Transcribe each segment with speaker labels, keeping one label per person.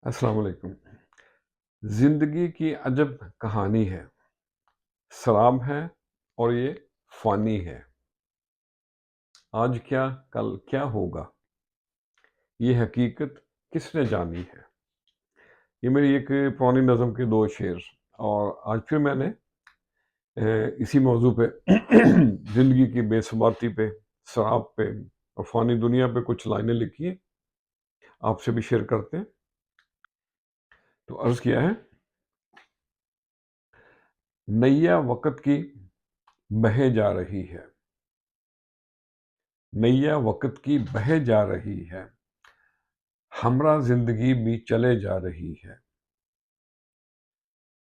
Speaker 1: अस्सलाम वालेकुम। जिंदगी की अजब कहानी है। सलाम है और ये फानी है। आज क्या कल क्या होगा, ये हकीकत किसने जानी है। ये मेरी एक पुरानी नज़म के दो शेर। और आज फिर मैंने इसी मौजू पे जिंदगी की बेसुमाती पे, शराब पे और फानी दुनिया पे कुछ लाइनें लिखी हैं, आपसे भी शेयर करते हैं। तो अर्ज किया है, नैया वक़्त की बहे जा रही है। नैया वक़्त की बहे जा रही है, हमरा जिंदगी भी चले जा रही है।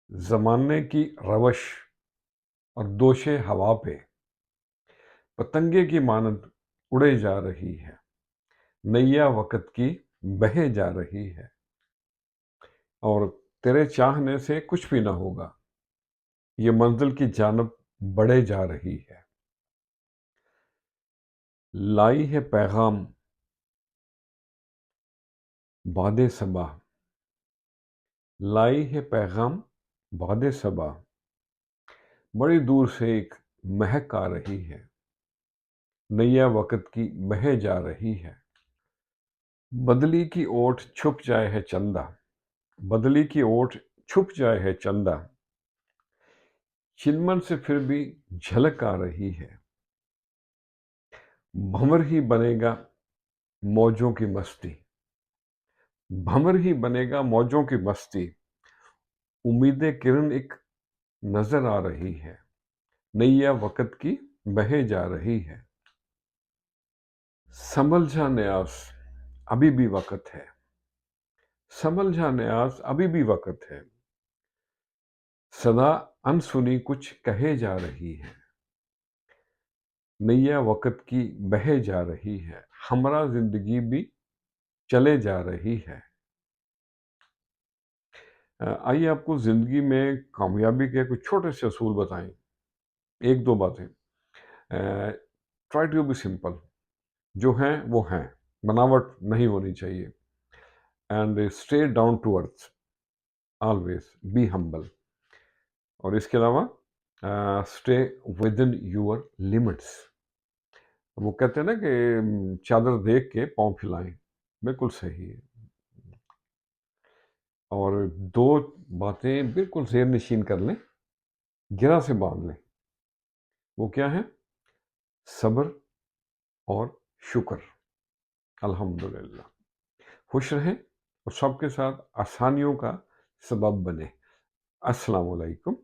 Speaker 1: जमाने की रवश और दोशे हवा पे पतंगे की मानद उड़े जा रही है। नैया वक़्त की बहे जा रही है और तेरे चाहने से कुछ भी ना होगा, ये मंजिल की जानब बढ़े जा रही है। लाई है पैगाम बादे सबा, लाई है पैगाम बादे सबा, बड़ी दूर से एक महक आ रही है। नैया वक़्त की बहे जा रही है। बदली की ओट छुप जाए है चंदा, बदली की ओट छुप जाए है चंदा, चिलमन से फिर भी झलक आ रही है। भंवर ही बनेगा मौजों की मस्ती, भंवर ही बनेगा मौजों की मस्ती, उम्मीदें किरण एक नजर आ रही है। नैया वक़्त की बहे जा रही है। संभल जा न्यास अभी भी वक़्त है, संभल जा न्यास अभी भी वक़्त है, सदा अनसुनी कुछ कहे जा रही है। नैया वक़्त की बहे जा रही है, हमरा जिंदगी भी चले जा रही है। आइए आपको जिंदगी में कामयाबी के कुछ छोटे से असूल बताएं। एक दो बातें। ट्राई टू बी सिंपल, जो हैं वो हैं, बनावट नहीं होनी चाहिए। And stay down to earth, always be humble. और इसके अलावा stay within your limits. वो कहते हैं ना कि चादर देख के पाँव फैलाएं, बिल्कुल सही है। और दो बातें बिल्कुल ज़ेर नशीन कर लें, गिरा से बांध लें। वो क्या है? सब्र और शुक्र। अल्हम्दुलिल्लाह। खुश रहें और सबके साथ आसानियों का सबब बने। अस्सलाम वालेकुम।